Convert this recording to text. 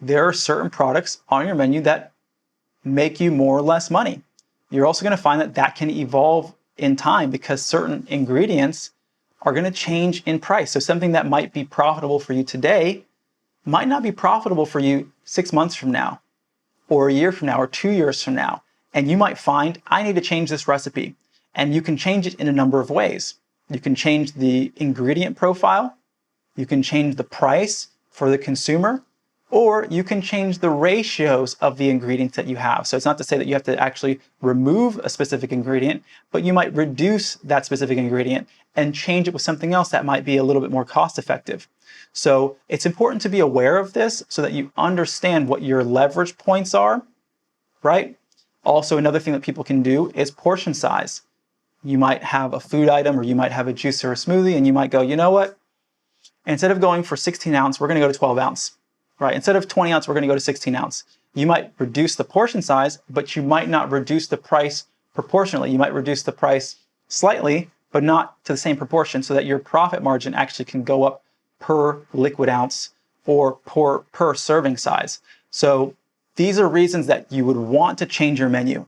there are certain products on your menu that make you more or less money. You're also going to find that that can evolve in time because certain ingredients are going to change in price. So something that might be profitable for you today might not be profitable for you 6 months from now, or a year from now, or 2 years from now. And you might find, I need to change this recipe. And you can change it in a number of ways. You can change the ingredient profile, you can change the price for the consumer, or you can change the ratios of the ingredients that you have. So it's not to say that you have to actually remove a specific ingredient, but you might reduce that specific ingredient and change it with something else that might be a little bit more cost effective. So it's important to be aware of this so that you understand what your leverage points are, right? Also, another thing that people can do is portion size. You might have a food item, or you might have a juice or a smoothie, and you might go, you know what? Instead of going for 16 ounce, we're going to go to 12 ounce, right? Instead of 20 ounce, we're going to go to 16 ounce. You might reduce the portion size, but you might not reduce the price proportionally. You might reduce the price slightly, but not to the same proportion, so that your profit margin actually can go up per liquid ounce or per serving size. So these are reasons that you would want to change your menu.